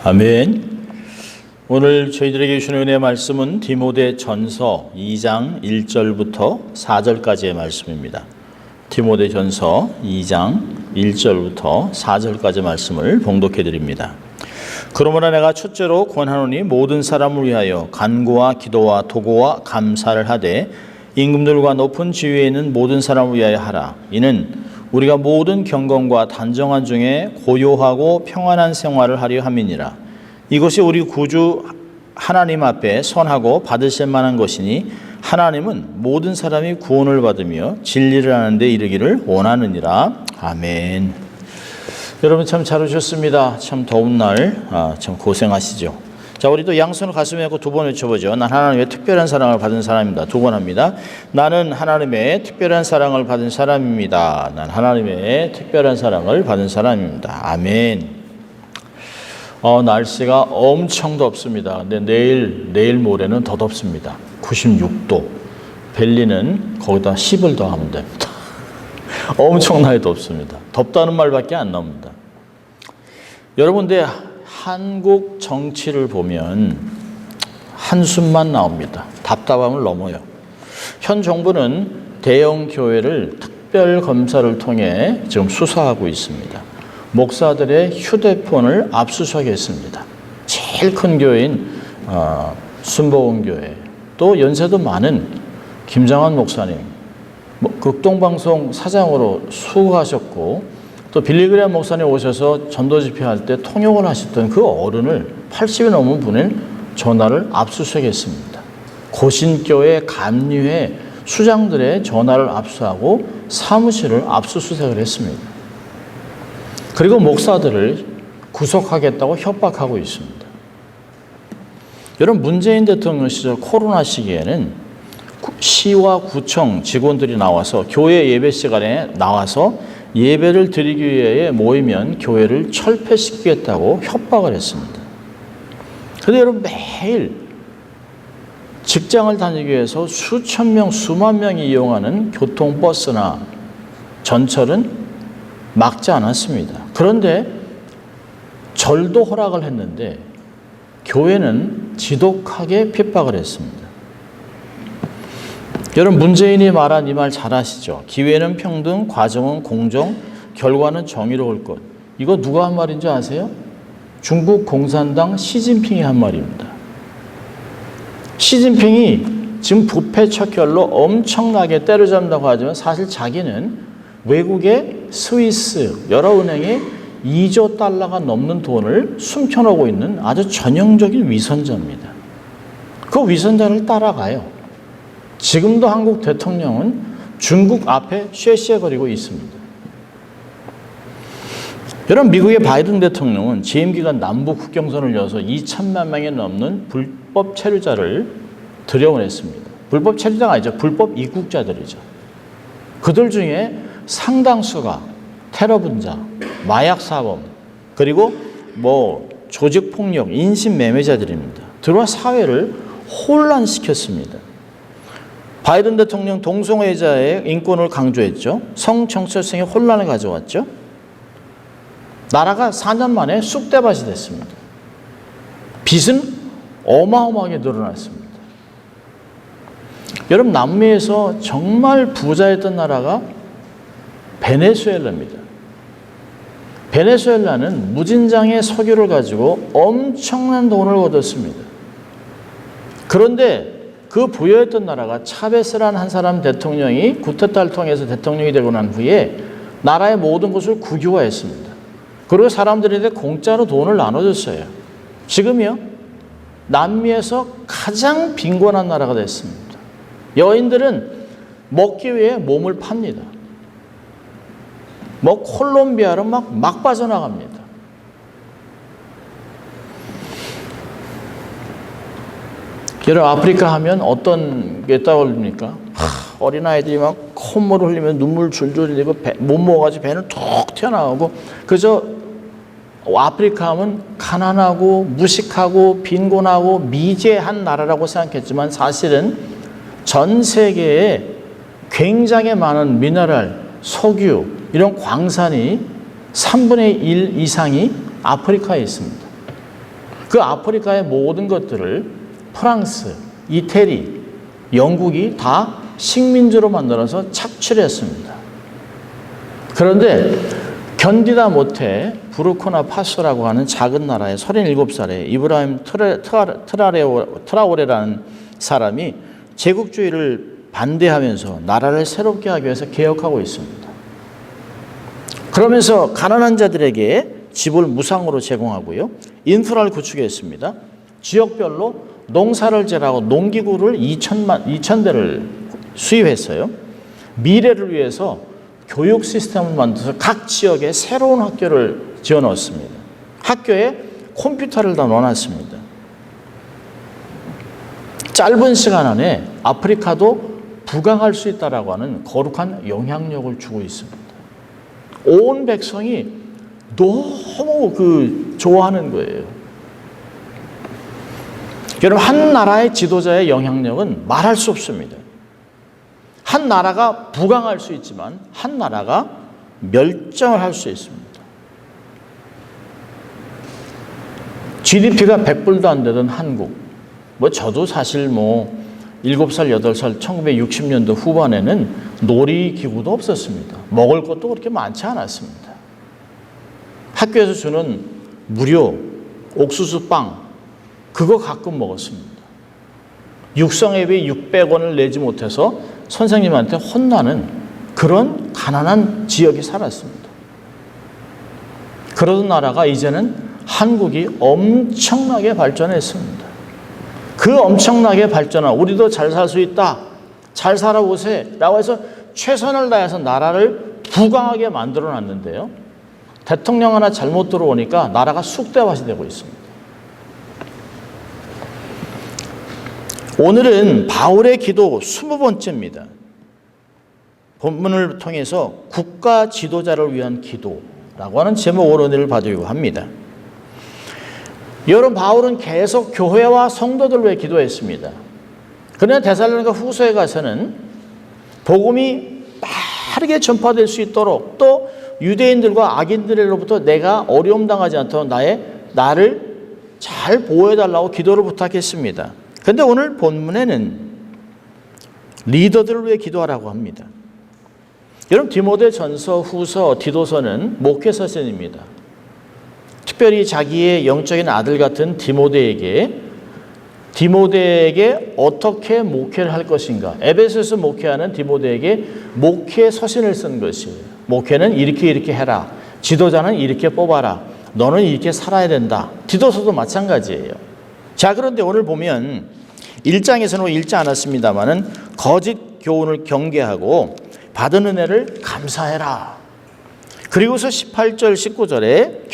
아멘. 오늘 저희들에게 주시는 은혜의 말씀은 디모데전서 2장 1절부터 4절까지의 말씀입니다. 디모데전서 2장 1절부터 4절까지 말씀을 봉독해 드립니다. 그러므로 내가 첫째로 권하노니 모든 사람을 위하여 간구와 기도와 도고와 감사를 하되 임금들과 높은 지위에 있는 모든 사람을 위하여 하라. 이는 우리가 모든 경건과 단정한 중에 고요하고 평안한 생활을 하려 함이니라. 이것이 우리 구주 하나님 앞에 선하고 받으실 만한 것이니 하나님은 모든 사람이 구원을 받으며 진리를 하는 데 이르기를 원하느니라. 아멘. 여러분 참 잘 오셨습니다. 참 더운 날 참 고생하시죠. 자, 우리도 양손을 가슴에 하고 두 번 외쳐보죠. 난 하나님의 특별한 사랑을 받은 사람입니다. 두 번 합니다. 나는 하나님의 특별한 사랑을 받은 사람입니다. 난 하나님의 특별한 사랑을 받은 사람입니다. 아멘. 날씨가 엄청 덥습니다. 근데 내일 모레는 더 덥습니다. 96도. 벨리는 거기다 10을 더하면 됩니다. 엄청나게 덥습니다. 덥다는 말밖에 안 나옵니다. 여러분, 근데 한국 정치를 보면 한숨만 나옵니다. 답답함을 넘어요. 현 정부는 대형 교회를 특별 검사를 통해 지금 수사하고 있습니다. 목사들의 휴대폰을 압수수색했습니다. 제일 큰 교회인 순복음교회, 또 연세도 많은 김장환 목사님, 극동방송 사장으로 수고하셨고, 또 빌리그레암 목사님 오셔서 전도 집회할 때 통역을 하셨던 그 어른을 80이 넘은 분의 전화를 압수수색했습니다. 고신교회 감리회 수장들의 전화를 압수하고 사무실을 압수수색을 했습니다. 그리고 목사들을 구속하겠다고 협박하고 있습니다. 여러분, 문재인 대통령 시절 코로나 시기에는 시와 구청 직원들이 나와서 교회 예배 시간에 나와서 예배를 드리기 위해 모이면 교회를 철폐시키겠다고 협박을 했습니다. 그런데 여러분, 매일 직장을 다니기 위해서 수천 명, 수만 명이 이용하는 교통버스나 전철은 막지 않았습니다. 그런데 절도 허락을 했는데 교회는 지독하게 핍박을 했습니다. 여러분, 문재인이 말한 이 말 잘 아시죠? 기회는 평등, 과정은 공정, 결과는 정의로울 것. 이거 누가 한 말인지 아세요? 중국 공산당 시진핑이 한 말입니다. 시진핑이 지금 부패 척결로 엄청나게 때려잡는다고 하지만 사실 자기는 외국의 스위스 여러 은행에 2조 달러가 넘는 돈을 숨겨놓고 있는 아주 전형적인 위선자입니다. 그 위선자를 따라가요. 지금도 한국 대통령은 중국 앞에 쉐쉐거리고 있습니다. 여러분, 미국의 바이든 대통령은 재임 기간 남북 국경선을 열어서 2천만 명이 넘는 불법 체류자를 들여보냈습니다. 불법 체류자가 아니죠. 불법 입국자들이죠. 그들 중에 상당수가 테러 분자, 마약 사범, 그리고 조직폭력, 인신매매자들입니다. 들어와 사회를 혼란시켰습니다. 바이든 대통령 동성애자의 인권을 강조했죠. 성정체성의 혼란을 가져왔죠. 나라가 4년 만에 쑥대밭이 됐습니다. 빚은 어마어마하게 늘어났습니다. 여러분, 남미에서 정말 부자였던 나라가 베네수엘라입니다. 베네수엘라는 무진장의 석유를 가지고 엄청난 돈을 얻었습니다. 그런데 그 부여했던 나라가 차베스라는 한 사람 대통령이 쿠데타를 통해서 대통령이 되고 난 후에 나라의 모든 것을 국유화했습니다. 그리고 사람들한테 공짜로 돈을 나눠줬어요. 지금요, 남미에서 가장 빈곤한 나라가 됐습니다. 여인들은 먹기 위해 몸을 팝니다. 콜롬비아로 막 빠져나갑니다. 여러분, 아프리카 하면 어떤 게 떠오릅니까? 어린아이들이 막 콧물을 흘리면 눈물 줄줄 흘리고 못 먹어가지고 배는 툭 튀어나오고, 그저 아프리카 하면 가난하고 무식하고 빈곤하고 미제한 나라라고 생각했지만 사실은 전 세계에 굉장히 많은 미네랄, 석유, 이런 광산이 3분의 1 이상이 아프리카에 있습니다. 그 아프리카의 모든 것들을 프랑스, 이태리, 영국이 다 식민지로 만들어서 착취를 했습니다. 그런데 견디다 못해 부르키나파소라고 하는 작은 나라의 37살의 이브라임 트라오레라는 사람이 제국주의를 반대하면서 나라를 새롭게 하기 위해서 개혁하고 있습니다. 그러면서 가난한 자들에게 집을 무상으로 제공하고요. 인프라를 구축했습니다. 지역별로 농사를 지으라고 농기구를 2,000대를 수입했어요. 미래를 위해서 교육 시스템을 만들어서 각 지역에 새로운 학교를 지어 넣었습니다. 학교에 컴퓨터를 다 넣어놨습니다. 짧은 시간 안에 아프리카도 부강할 수 있다라고 하는 거룩한 영향력을 주고 있습니다. 온 백성이 너무 좋아하는 거예요. 여러분, 한 나라의 지도자의 영향력은 말할 수 없습니다. 한 나라가 부강할 수 있지만 한 나라가 멸정을 할 수 있습니다. GDP가 100불도 안 되던 한국, 저도 사실 7살, 8살 1960년도 후반에는 놀이기구도 없었습니다. 먹을 것도 그렇게 많지 않았습니다. 학교에서 주는 무료 옥수수 빵, 그거 가끔 먹었습니다. 육성회비 600원을 내지 못해서 선생님한테 혼나는 그런 가난한 지역이 살았습니다. 그러던 나라가 이제는 한국이 엄청나게 발전했습니다. 그 엄청나게 발전한, 우리도 잘 살 수 있다, 잘 살아보세 라고 해서 최선을 다해서 나라를 부강하게 만들어 놨는데요. 대통령 하나 잘못 들어오니까 나라가 쑥대밭이 되고 있습니다. 오늘은 바울의 기도 20번째입니다. 본문을 통해서 국가 지도자를 위한 기도라고 하는 제목으로 은혜를 받으려고 합니다. 여러분, 바울은 계속 교회와 성도들을 위해 기도했습니다. 그러나 데살로니가 후서에 가서는 복음이 빠르게 전파될 수 있도록, 또 유대인들과 악인들로부터 내가 어려움 당하지 않도록 나를 잘 보호해달라고 기도를 부탁했습니다. 그런데 오늘 본문에는 리더들을 위해 기도하라고 합니다. 여러분, 디모데 전서, 후서, 디도서는 목회 서신입니다. 특별히 자기의 영적인 아들 같은 디모데에게 어떻게 목회를 할 것인가, 에베소에서 목회하는 디모데에게 목회 서신을 쓴 것이에요. 목회는 이렇게 해라, 지도자는 이렇게 뽑아라, 너는 이렇게 살아야 된다. 디도서도 마찬가지예요. 자, 그런데 오늘 보면 1장에서는 읽지 않았습니다마는 거짓 교훈을 경계하고 받은 은혜를 감사해라. 그리고서 18절 19절에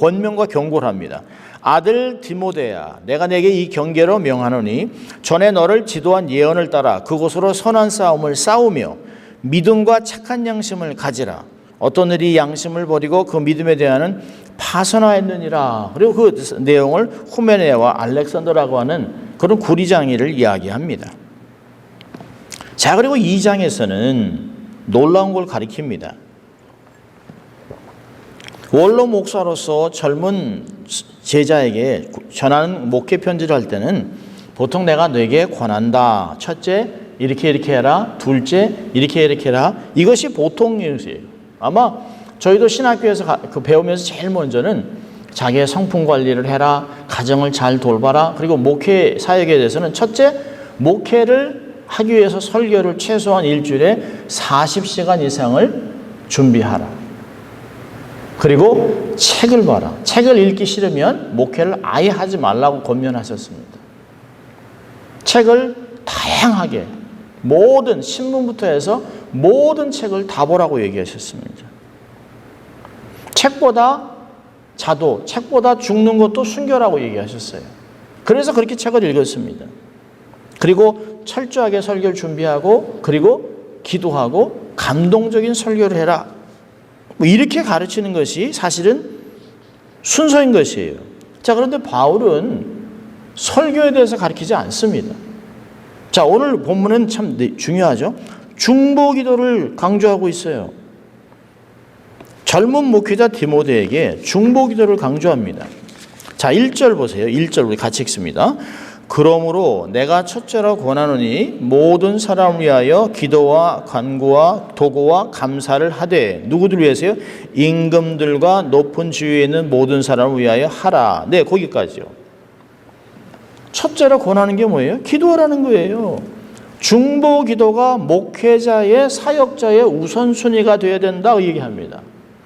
권면과 경고를 합니다. 아들 디모데야, 내가 내게 이 경계로 명하노니 전에 너를 지도한 예언을 따라 그곳으로 선한 싸움을 싸우며 믿음과 착한 양심을 가지라. 어떤 일이 양심을 버리고 그 믿음에 대하여는 파선하였느니라. 그리고 그 내용을 후메네와 알렉산더라고 하는 그런 구리장이를 이야기합니다. 자, 그리고 2장에서는 놀라운 걸 가리킵니다. 원로 목사로서 젊은 제자에게 전하는 목회 편지를 할 때는 보통 내가 너에게 권한다. 첫째, 이렇게 해라. 둘째, 이렇게 해라. 이것이 보통 예수예요. 아마 저희도 신학교에서 배우면서 제일 먼저는 자기의 성품 관리를 해라, 가정을 잘 돌봐라. 그리고 목회 사역에 대해서는 첫째, 목회를 하기 위해서 설교를 최소한 일주일에 40시간 이상을 준비하라. 그리고 책을 봐라. 책을 읽기 싫으면 목회를 아예 하지 말라고 권면하셨습니다. 책을 다양하게, 모든 신문부터 해서 모든 책을 다 보라고 얘기하셨습니다. 책보다 자도, 책보다 죽는 것도 순교라고 얘기하셨어요. 그래서 그렇게 책을 읽었습니다. 그리고 철저하게 설교를 준비하고, 그리고 기도하고 감동적인 설교를 해라. 이렇게 가르치는 것이 사실은 순서인 것이에요. 자, 그런데 바울은 설교에 대해서 가르치지 않습니다. 자, 오늘 본문은 참 중요하죠. 중보 기도를 강조하고 있어요. 젊은 목회자 디모데에게 중보 기도를 강조합니다. 자, 1절 보세요. 1절 우리 같이 읽습니다. 그러므로 내가 첫째로 권하노니 모든 사람을 위하여 기도와 간구와 도구와 감사를 하되 누구들 위해서요? 임금들과 높은 지위에 있는 모든 사람을 위하여 하라. 네, 거기까지요. 첫째로 권하는 게 뭐예요? 기도하라는 거예요. 중보 기도가 목회자의 사역자의 우선순위가 되어야 된다 얘기합니다.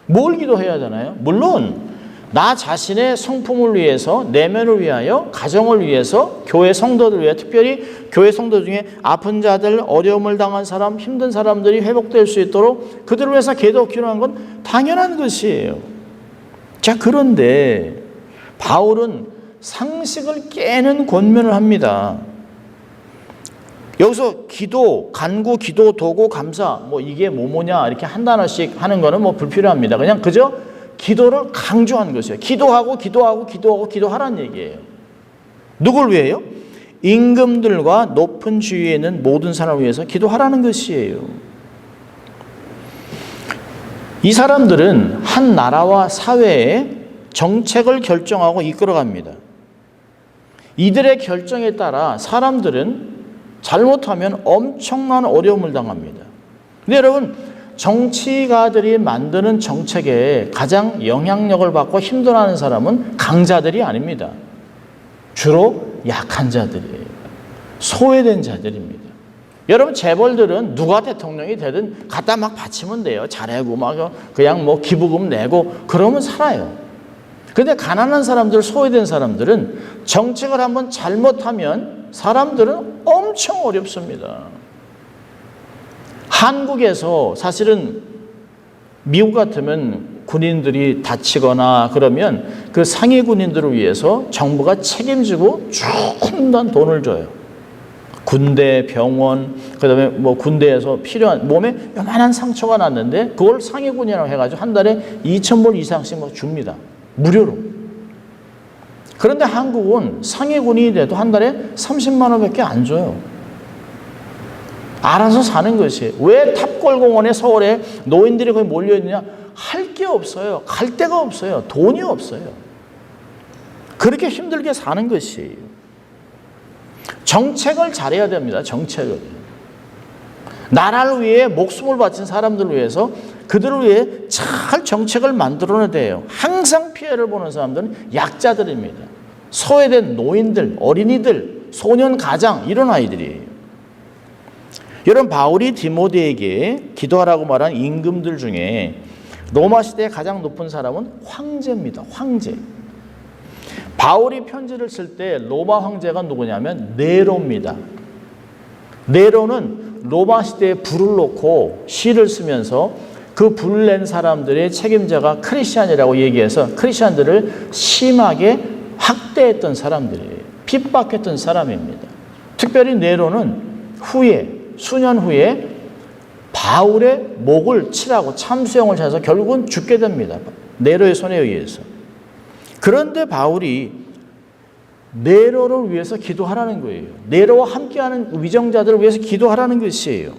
뭘 기도해야 되나요? 물론 나 자신의 성품을 위해서, 내면을 위하여, 가정을 위해서, 교회 성도들 위해, 특별히 교회 성도 중에 아픈 자들, 어려움을 당한 사람, 힘든 사람들이 회복될 수 있도록 그들을 위해서 기도하는 건 당연한 것이에요. 자, 그런데 바울은 상식을 깨는 권면을 합니다. 여기서 기도, 간구, 기도, 도구, 감사, 이게 뭐냐 이렇게 한 단어씩 하는 거는 불필요합니다. 그냥 그저 기도를 강조한 것이에요. 기도하고 기도하라는 얘기예요. 누굴 위해요? 임금들과 높은 지위에 있는 모든 사람을 위해서 기도하라는 것이에요. 이 사람들은 한 나라와 사회의 정책을 결정하고 이끌어갑니다. 이들의 결정에 따라 사람들은 잘못하면 엄청난 어려움을 당합니다. 근데 여러분, 정치가들이 만드는 정책에 가장 영향력을 받고 힘들어하는 사람은 강자들이 아닙니다. 주로 약한 자들이에요. 소외된 자들입니다. 여러분, 재벌들은 누가 대통령이 되든 갖다 막 바치면 돼요. 잘하고 그냥 기부금 내고 그러면 살아요. 근데 가난한 사람들, 소외된 사람들은 정책을 한번 잘못하면 사람들은 엄청 어렵습니다. 한국에서 사실은 미국 같으면 군인들이 다치거나 그러면 그 상위 군인들을 위해서 정부가 책임지고 충분한 돈을 줘요. 군대, 병원, 그다음에 군대에서 필요한 몸에 요만한 상처가 났는데 그걸 상위 군이라고 해가지고 한 달에 2,000불 이상씩 줍니다. 무료로. 그런데 한국은 상위 군인이 돼도 한 달에 30만 원밖에 안 줘요. 알아서 사는 것이에요. 왜 탑골공원에 서울에 노인들이 거기 몰려있느냐? 할 게 없어요. 갈 데가 없어요. 돈이 없어요. 그렇게 힘들게 사는 것이에요. 정책을 잘해야 됩니다. 정책을. 나라를 위해 목숨을 바친 사람들을 위해서 그들을 위해 잘 정책을 만들어내야 돼요. 항상 피해를 보는 사람들은 약자들입니다. 소외된 노인들, 어린이들, 소년 가장 이런 아이들이에요. 여러분, 바울이 디모데에게 기도하라고 말한 임금들 중에 로마 시대의 가장 높은 사람은 황제입니다. 황제. 바울이 편지를 쓸 때 로마 황제가 누구냐면 네로입니다. 네로는 로마 시대에 불을 놓고 시를 쓰면서 그 불 낸 사람들의 책임자가 크리스찬이라고 얘기해서 크리스찬들을 심하게 학대했던 사람들이에요. 핍박했던 사람입니다. 특별히 네로는 수년 후에 바울의 목을 치라고 참수형을 쳐서 결국은 죽게 됩니다. 네로의 손에 의해서. 그런데 바울이 네로를 위해서 기도하라는 거예요. 네로와 함께하는 위정자들을 위해서 기도하라는 것이에요.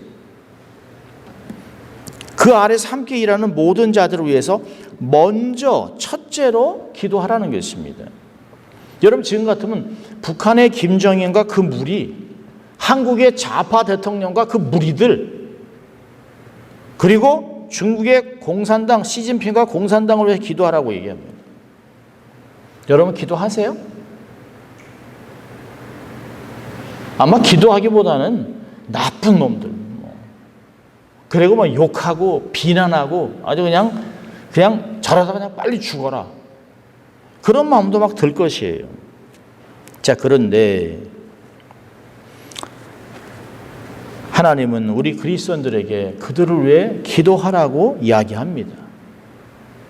그 아래서 함께 일하는 모든 자들을 위해서 먼저 첫째로 기도하라는 것입니다. 여러분, 지금 같으면 북한의 김정은과 그 무리, 한국의 좌파 대통령과 그 무리들, 그리고 중국의 공산당, 시진핑과 공산당을 위해 기도하라고 얘기합니다. 여러분, 기도하세요? 아마 기도하기보다는 나쁜 놈들, 그리고 욕하고 비난하고 아주 그냥 저러다 그냥 빨리 죽어라. 그런 마음도 막 들 것이에요. 자, 그런데 하나님은 우리 그리스도인들에게 그들을 위해 기도하라고 이야기합니다.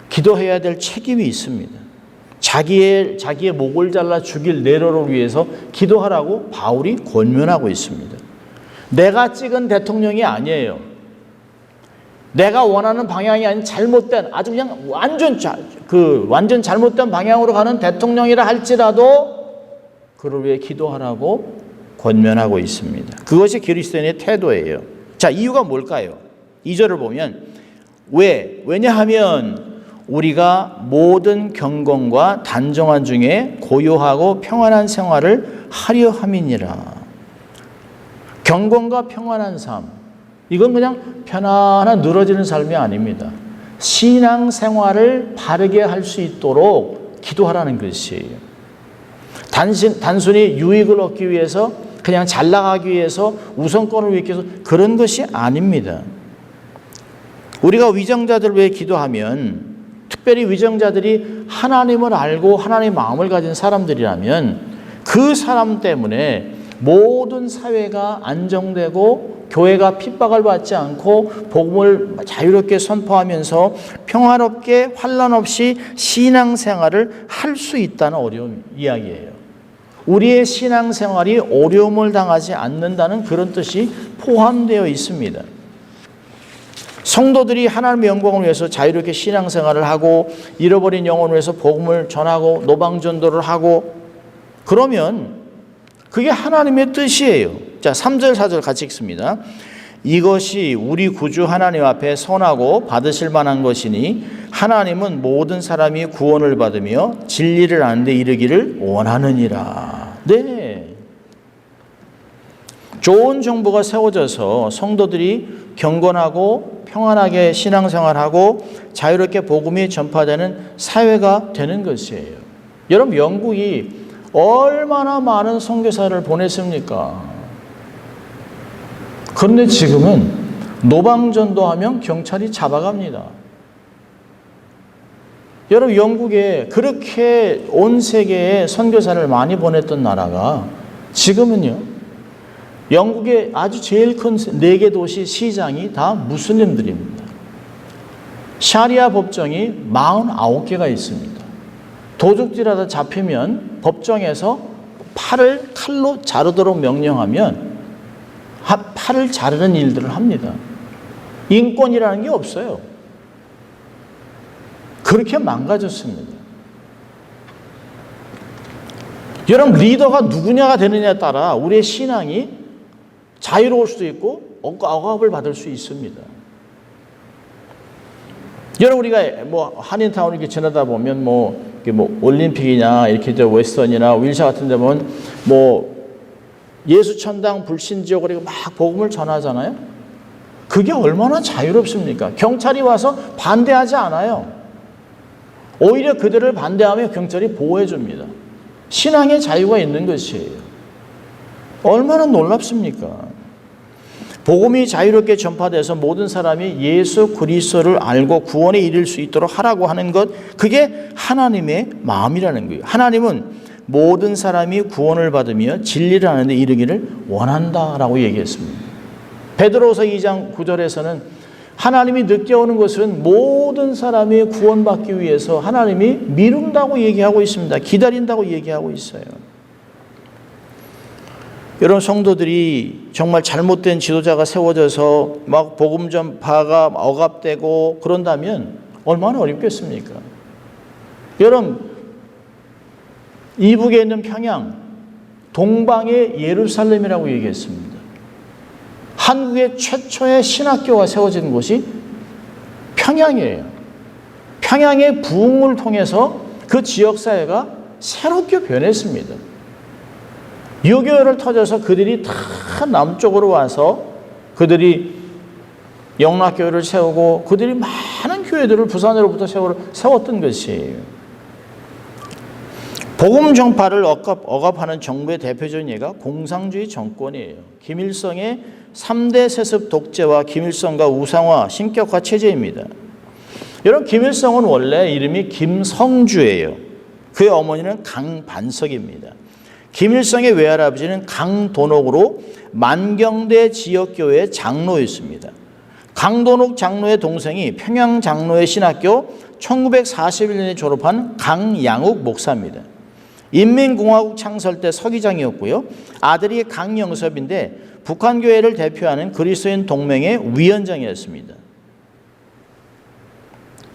기도해야 될 책임이 있습니다. 자기의 목을 잘라 죽일 네로를 위해서 기도하라고 바울이 권면하고 있습니다. 내가 찍은 대통령이 아니에요. 내가 원하는 방향이 아닌 잘못된, 아주 그냥 완전 잘못된 방향으로 가는 대통령이라 할지라도 그를 위해 기도하라고 권면하고 있습니다. 그것이 그리스도인의 태도예요. 자, 이유가 뭘까요? 2절을 보면 왜냐하면 우리가 모든 경건과 단정한 중에 고요하고 평안한 생활을 하려 함이니라. 경건과 평안한 삶, 이건 그냥 편안한 늘어지는 삶이 아닙니다. 신앙생활을 바르게 할 수 있도록 기도하라는 것이에요. 단순히 유익을 얻기 위해서, 그냥 잘 나가기 위해서, 우선권을 위해서 그런 것이 아닙니다. 우리가 위정자들을 위해 기도하면, 특별히 위정자들이 하나님을 알고 하나님의 마음을 가진 사람들이라면 그 사람 때문에 모든 사회가 안정되고 교회가 핍박을 받지 않고 복음을 자유롭게 선포하면서 평화롭게 환난 없이 신앙생활을 할 수 있다는 어려운 이야기예요. 우리의 신앙생활이 어려움을 당하지 않는다는 그런 뜻이 포함되어 있습니다. 성도들이 하나님의 영광을 위해서 자유롭게 신앙생활을 하고 잃어버린 영혼을 위해서 복음을 전하고 노방전도를 하고 그러면 그게 하나님의 뜻이에요. 자, 3절 4절 같이 읽습니다. 이것이 우리 구주 하나님 앞에 선하고 받으실 만한 것이니 하나님은 모든 사람이 구원을 받으며 진리를 아는 데 이르기를 원하느니라. 네. 좋은 정보가 세워져서 성도들이 경건하고 평안하게 신앙생활하고 자유롭게 복음이 전파되는 사회가 되는 것이에요. 여러분, 영국이 얼마나 많은 선교사를 보냈습니까? 그런데 지금은 노방전도하면 경찰이 잡아갑니다. 여러분, 영국에 그렇게 온 세계에 선교사를 많이 보냈던 나라가 지금은요, 영국의 아주 제일 큰 4개 도시 시장이 다 무슬림들입니다. 샤리아 법정이 49개가 있습니다. 도둑질하다 잡히면 법정에서 팔을 칼로 자르도록 명령하면 팔을 자르는 일들을 합니다. 인권이라는 게 없어요. 그렇게 망가졌습니다. 여러분, 리더가 누구냐가 되느냐에 따라 우리의 신앙이 자유로울 수도 있고 억압을 받을 수 있습니다. 여러분, 우리가 뭐 한인타운 이렇게 지나다 보면 뭐 올림픽이냐 이렇게 웨스턴이나 윌샤 같은 데 보면 뭐 예수천당 불신지옥 그리고 막 복음을 전하잖아요. 그게 얼마나 자유롭습니까? 경찰이 와서 반대하지 않아요. 오히려 그들을 반대하며 경찰이 보호해 줍니다. 신앙의 자유가 있는 것이에요. 얼마나 놀랍습니까? 복음이 자유롭게 전파돼서 모든 사람이 예수 그리스도를 알고 구원에 이를 수 있도록 하라고 하는 것, 그게 하나님의 마음이라는 거예요. 하나님은 모든 사람이 구원을 받으며 진리를 아는 데 이르기를 원한다라고 얘기했습니다. 베드로서 2장 9절에서는 하나님이 늦게 오는 것은 모든 사람이 구원받기 위해서 하나님이 미룬다고 얘기하고 있습니다. 기다린다고 얘기하고 있어요. 여러분, 성도들이 정말 잘못된 지도자가 세워져서 막 복음 전파가 억압되고 그런다면 얼마나 어렵겠습니까? 여러분, 이북에 있는 평양, 동방의 예루살렘이라고 얘기했습니다. 한국의 최초의 신학교가 세워진 곳이 평양이에요. 평양의 부흥을 통해서 그 지역사회가 새롭게 변했습니다. 유교를 터져서 그들이 다 남쪽으로 와서 그들이 영락교회를 세우고 그들이 많은 교회들을 부산으로부터 세웠던 것이에요. 복음 전파를 억압하는 정부의 대표적인 예가 공산주의 정권이에요. 김일성의 3대 세습 독재와 김일성과 우상화 신격화 체제입니다. 여러분, 김일성은 원래 이름이 김성주예요. 그의 어머니는 강반석입니다. 김일성의 외할아버지는 강돈옥으로 만경대 지역교회 장로였습니다. 강돈옥 장로의 동생이 평양 장로의 신학교 1941년에 졸업한 강양욱 목사입니다. 인민공화국 창설 때 서기장이었고요. 아들이 강영섭인데 북한교회를 대표하는 그리스도인 동맹의 위원장이었습니다.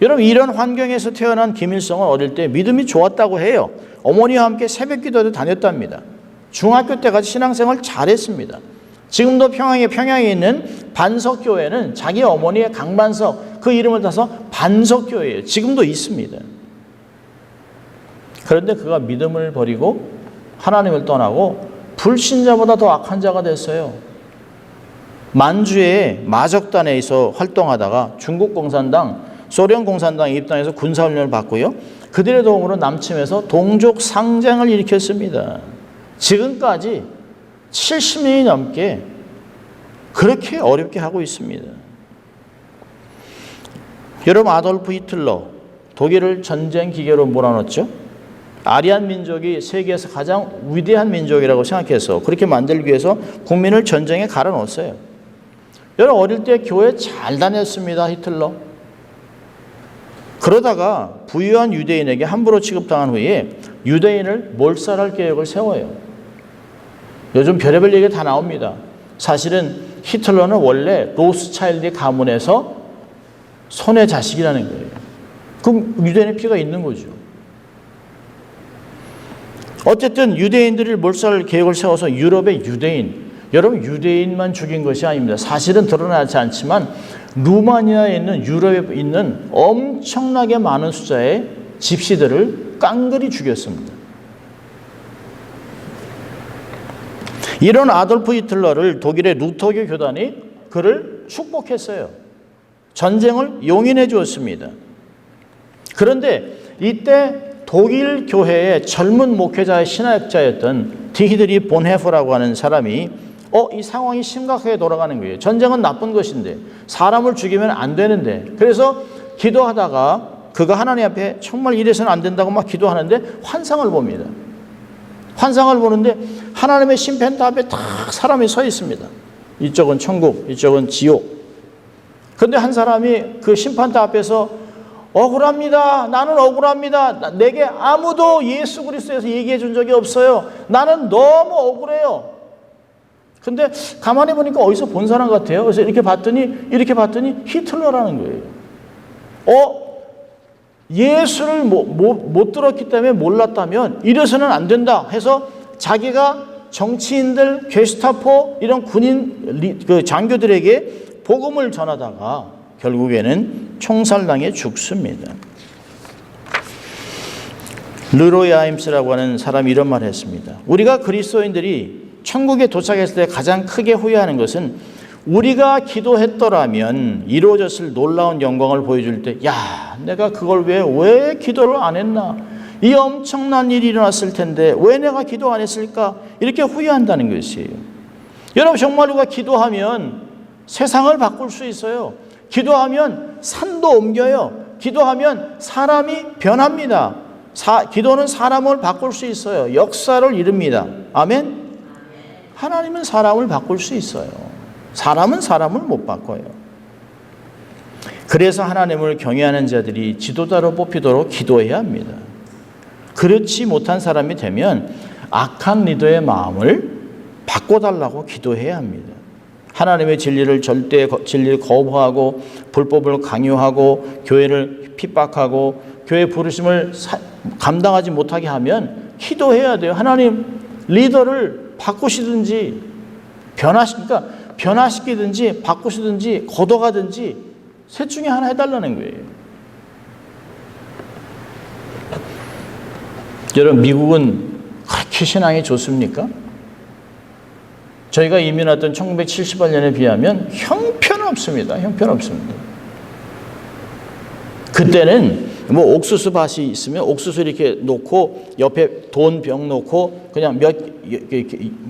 여러분, 이런 환경에서 태어난 김일성은 어릴 때 믿음이 좋았다고 해요. 어머니와 함께 새벽기도도 다녔답니다. 중학교 때까지 신앙생활 잘했습니다. 지금도 평양에 있는 반석교회는 자기 어머니의 강반석, 그 이름을 따서 반석교회예요. 지금도 있습니다. 그런데 그가 믿음을 버리고 하나님을 떠나고 불신자보다 더 악한 자가 됐어요. 만주의 마적단에서 활동하다가 중국 공산당, 소련 공산당에 입당해서 군사훈련을 받고요. 그들의 도움으로 남침해서 동족 상쟁을 일으켰습니다. 지금까지 70년이 넘게 그렇게 어렵게 하고 있습니다. 여러분, 아돌프 히틀러, 독일을 전쟁 기계로 몰아넣었죠. 아리안 민족이 세계에서 가장 위대한 민족이라고 생각해서 그렇게 만들기 위해서 국민을 전쟁에 갈아넣었어요. 여러분, 어릴 때 교회 잘 다녔습니다, 히틀러. 그러다가 부유한 유대인에게 함부로 취급당한 후에 유대인을 몰살할 계획을 세워요. 요즘 별의별 얘기가 다 나옵니다. 사실은 히틀러는 원래 로스차일드 가문에서 손의 자식이라는 거예요. 그럼 유대인의 피가 있는 거죠. 어쨌든 유대인들을 몰살할 계획을 세워서 유럽의 유대인, 여러분 유대인만 죽인 것이 아닙니다. 사실은 드러나지 않지만 루마니아에 있는 유럽에 있는 엄청나게 많은 숫자의 집시들을 깡그리 죽였습니다. 이런 아돌프 히틀러를 독일의 루터교 교단이 그를 축복했어요. 전쟁을 용인해 주었습니다. 그런데 이때 독일 교회의 젊은 목회자의 신학자였던 디히드리 본헤퍼라고 하는 사람이 이 상황이 심각하게 돌아가는 거예요. 전쟁은 나쁜 것인데 사람을 죽이면 안 되는데, 그래서 기도하다가 그가 하나님 앞에 정말 이래서는 안 된다고 막 기도하는데 환상을 봅니다. 환상을 보는데 하나님의 심판대 앞에 딱 사람이 서 있습니다. 이쪽은 천국, 이쪽은 지옥. 그런데 한 사람이 그 심판대 앞에서 억울합니다. 나는 억울합니다. 내게 아무도 예수 그리스도에서 얘기해 준 적이 없어요. 나는 너무 억울해요. 근데 가만히 보니까 어디서 본 사람 같아요. 그래서 이렇게 봤더니 히틀러라는 거예요. 예수를 못 들었기 때문에 몰랐다면 이래서는 안 된다 해서 자기가 정치인들, 게스타포 이런 군인 장교들에게 복음을 전하다가 결국에는 총살당해 죽습니다. 르로이 아임스라고 하는 사람이 이런 말을 했습니다. 우리가 그리스도인들이 천국에 도착했을 때 가장 크게 후회하는 것은 우리가 기도했더라면 이루어졌을 놀라운 영광을 보여줄 때, 내가 그걸 왜 기도를 안 했나? 이 엄청난 일이 일어났을 텐데 왜 내가 기도 안 했을까? 이렇게 후회한다는 것이에요. 여러분, 정말 우리가 기도하면 세상을 바꿀 수 있어요. 기도하면 산도 옮겨요. 기도하면 사람이 변합니다. 기도는 사람을 바꿀 수 있어요. 역사를 이룹니다. 아멘? 하나님은 사람을 바꿀 수 있어요. 사람은 사람을 못 바꿔요. 그래서 하나님을 경외하는 자들이 지도자로 뽑히도록 기도해야 합니다. 그렇지 못한 사람이 되면 악한 리더의 마음을 바꿔달라고 기도해야 합니다. 하나님의 진리를 진리를 거부하고 불법을 강요하고 교회를 핍박하고 교회 부르심을 감당하지 못하게 하면 기도해야 돼요. 하나님, 리더를 바꾸시든지 변화시키든지 바꾸시든지 걷어가든지 셋 중에 하나 해달라는 거예요. 여러분, 미국은 그렇게 신앙이 좋습니까? 저희가 이민 왔던 1978년에 비하면 형편없습니다. 형편없습니다. 그때는 옥수수 밭이 있으면 옥수수 이렇게 놓고 옆에 돈 병 놓고 그냥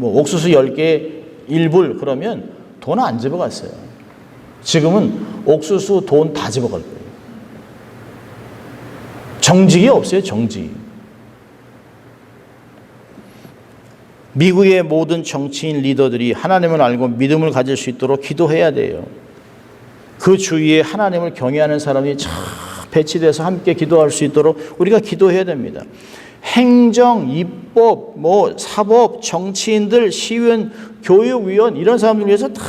옥수수 10개 1불 그러면 돈 안 집어갔어요. 지금은 옥수수 돈 다 집어갈 거예요. 정직이 없어요. 정직. 미국의 모든 정치인 리더들이 하나님을 알고 믿음을 가질 수 있도록 기도해야 돼요. 그 주위에 하나님을 경외하는 사람이 잘 배치돼서 함께 기도할 수 있도록 우리가 기도해야 됩니다. 행정, 입법, 사법, 정치인들, 시의원, 교육위원 이런 사람들 위해서 다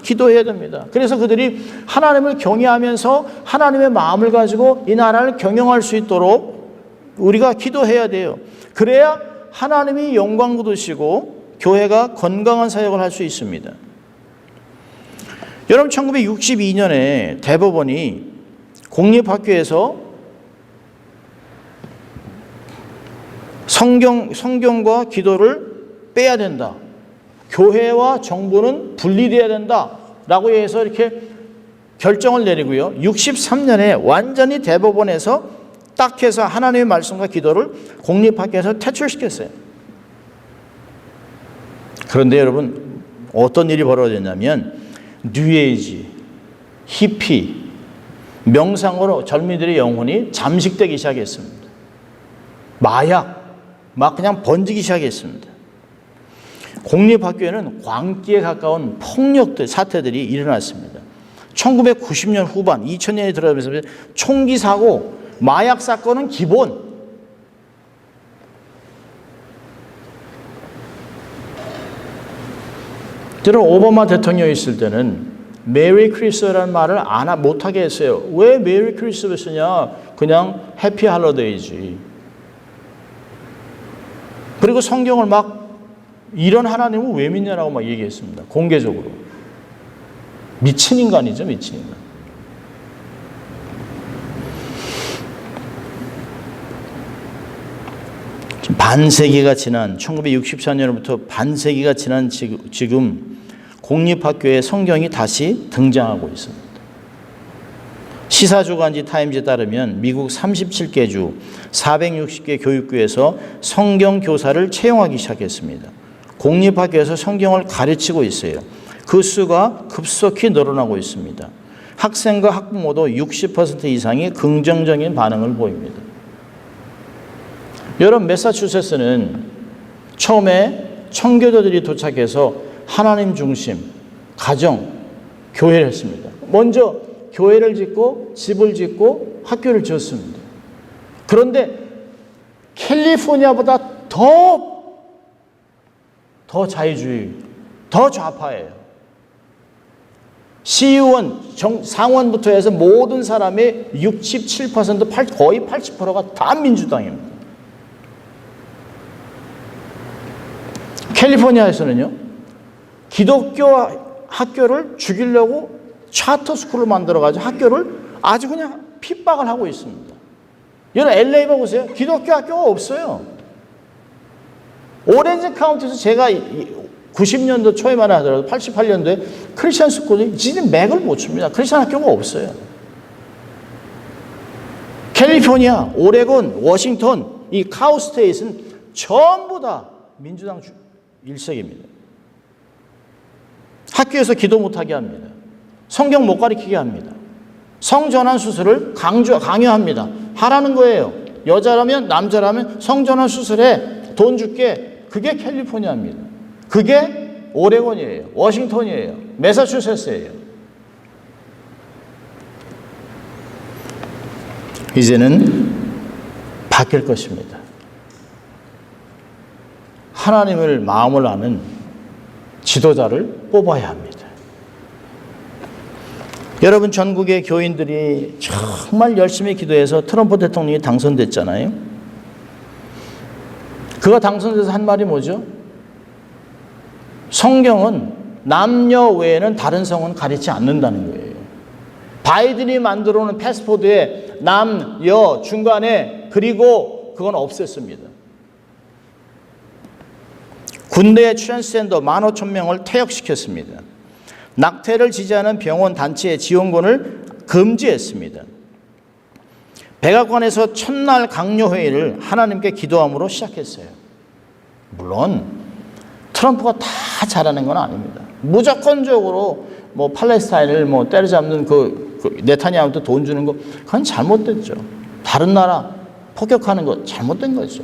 기도해야 됩니다. 그래서 그들이 하나님을 경외하면서 하나님의 마음을 가지고 이 나라를 경영할 수 있도록 우리가 기도해야 돼요. 그래야 하나님이 영광 받으시고 교회가 건강한 사역을 할 수 있습니다. 여러분 1962년에 대법원이 공립학교에서 성경과 기도를 빼야 된다. 교회와 정부는 분리되어야 된다라고 해서 이렇게 결정을 내리고요. 63년에 완전히 대법원에서 딱 해서 하나님의 말씀과 기도를 공립학교에서 퇴출시켰어요. 그런데 여러분 어떤 일이 벌어졌냐면 뉴에이지, 히피, 명상으로 젊은이들의 영혼이 잠식되기 시작했습니다. 마약 막 그냥 번지기 시작했습니다. 공립학교에는 광기에 가까운 폭력들, 사태들이 일어났습니다. 1990년 후반, 2000년에 들어가면서 총기 사고, 마약 사건은 기본. 저는 오바마 대통령이 있을 때는 메리 크리스마스라는 말을 못하게 했어요. 왜 메리 크리스마스냐? 그냥 해피 할러데이지. 그리고 성경을 막 이런 하나님을 왜 믿냐라고 막 얘기했습니다. 공개적으로. 미친 인간이죠, 미친 인간. 반세기가 지난 1964년부터 반세기가 지난 지금 공립학교에 성경이 다시 등장하고 있습니다. 시사주간지 타임즈에 따르면 미국 37개 주 460개 교육교에서 성경 교사를 채용하기 시작했습니다. 공립학교에서 성경을 가르치고 있어요. 그 수가 급속히 늘어나고 있습니다. 학생과 학부모도 60% 이상이 긍정적인 반응을 보입니다. 여러분, 매사추세츠는 처음에 청교도들이 도착해서 하나님 중심, 가정, 교회를 했습니다. 먼저 교회를 짓고 집을 짓고 학교를 지었습니다. 그런데 캘리포니아보다 더 자유주의, 더 좌파예요. 시의원, 상원부터 해서 모든 사람의 67%, 거의 80%가 다 민주당입니다. 캘리포니아에서는요, 기독교 학교를 죽이려고 차터 스쿨을 만들어가지고 학교를 아주 그냥 핍박을 하고 있습니다. 여러분, LA 보세요. 기독교 학교가 없어요. 오렌지 카운티에서 제가 90년도 초에만 하더라도 88년도에 크리스천 스쿨이 진짜 맥을 못 춥니다. 크리스천 학교가 없어요. 캘리포니아, 오레곤, 워싱턴, 이 카우스테이트는 전부 다 민주당 일색입니다. 학교에서 기도 못하게 합니다. 성경 못 가르치게 합니다. 성전환 수술을 강요합니다. 하라는 거예요. 여자라면 남자라면 성전환 수술에 돈 줄게. 그게 캘리포니아입니다. 그게 오레곤이에요. 워싱턴이에요. 매사추세츠예요. 이제는 바뀔 것입니다. 하나님을 마음을 아는 지도자를 뽑아야 합니다. 여러분, 전국의 교인들이 정말 열심히 기도해서 트럼프 대통령이 당선됐잖아요. 그가 당선돼서 한 말이 뭐죠? 성경은 남녀 외에는 다른 성은 가리지 않는다는 거예요. 바이든이 만들어 놓은 패스포드에 남, 여, 중간에 그리고 그건 없앴습니다. 군대의 트랜스젠더 15,000명을 퇴역시켰습니다. 낙태를 지지하는 병원 단체의 지원권을 금지했습니다. 백악관에서 첫날 강요회의를 하나님께 기도함으로 시작했어요. 물론 트럼프가 다 잘하는 건 아닙니다. 무조건적으로 팔레스타인을 때려잡는 그 네타냐후한테 돈 주는 거, 그건 잘못됐죠. 다른 나라 폭격하는 거 잘못된 거죠.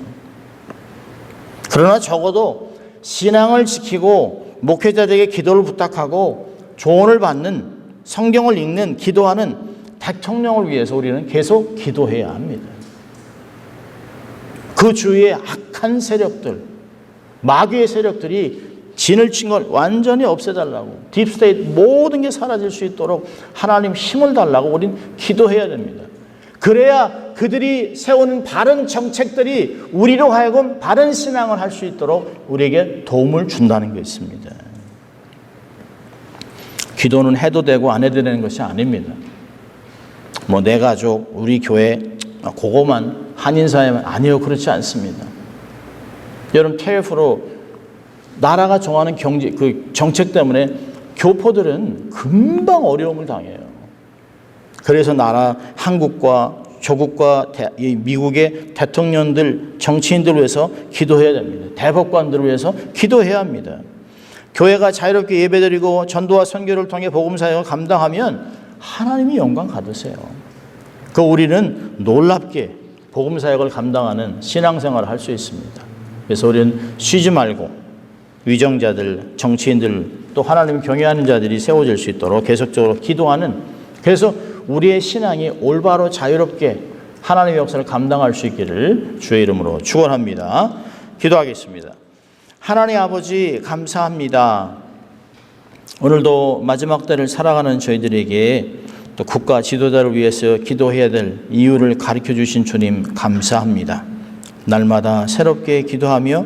그러나 적어도 신앙을 지키고 목회자들에게 기도를 부탁하고 조언을 받는, 성경을 읽는, 기도하는 대통령을 위해서 우리는 계속 기도해야 합니다. 그 주위에 악한 세력들, 마귀의 세력들이 진을 친 걸 완전히 없애달라고, 딥스테이트 모든 게 사라질 수 있도록 하나님 힘을 달라고 우리는 기도해야 됩니다. 그래야 그들이 세우는 바른 정책들이 우리로 하여금 바른 신앙을 할 수 있도록 우리에게 도움을 준다는 게 있습니다. 기도는 해도 되고 안 해도 되는 것이 아닙니다. 뭐 내 가족, 우리 교회, 그거만 한인사회만 아니요, 그렇지 않습니다. 여러분 TF로 나라가 정하는 정책 때문에 교포들은 금방 어려움을 당해요. 그래서 한국과 조국과 미국의 대통령들, 정치인들을 위해서 기도해야 됩니다. 대법관들을 위해서 기도해야 합니다. 교회가 자유롭게 예배드리고 전도와 선교를 통해 복음 사역을 감당하면 하나님이 영광 받으세요. 우리는 놀랍게 복음 사역을 감당하는 신앙생활을 할 수 있습니다. 그래서 우리는 쉬지 말고 위정자들, 정치인들, 또 하나님 경외하는 자들이 세워질 수 있도록 계속적으로 기도하는, 그래서 우리의 신앙이 올바로 자유롭게 하나님의 역사를 감당할 수 있기를 주의 이름으로 축원합니다. 기도하겠습니다. 하나님 아버지 감사합니다. 오늘도 마지막 때를 살아가는 저희들에게 또 국가 지도자를 위해서 기도해야 될 이유를 가르쳐 주신 주님 감사합니다. 날마다 새롭게 기도하며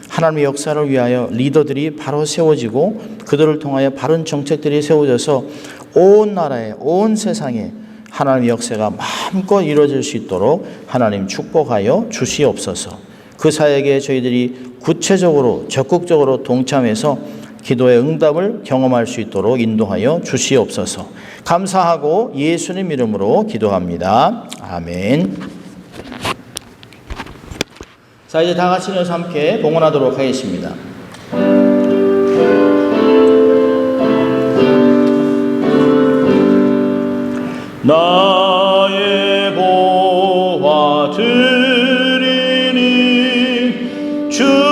하나님의 역사를 위하여 리더들이 바로 세워지고 그들을 통하여 바른 정책들이 세워져서 온 나라에, 온 세상에 하나님의 역사가 마음껏 이루어질 수 있도록 하나님 축복하여 주시옵소서. 그 사역에 저희들이 구체적으로 적극적으로 동참해서 기도의 응답을 경험할 수 있도록 인도하여 주시옵소서. 감사하고 예수님 이름으로 기도합니다. 아멘. 자, 이제 다 같이 일어나서 함께 봉헌하도록 하겠습니다. 나의 보화 드리니 주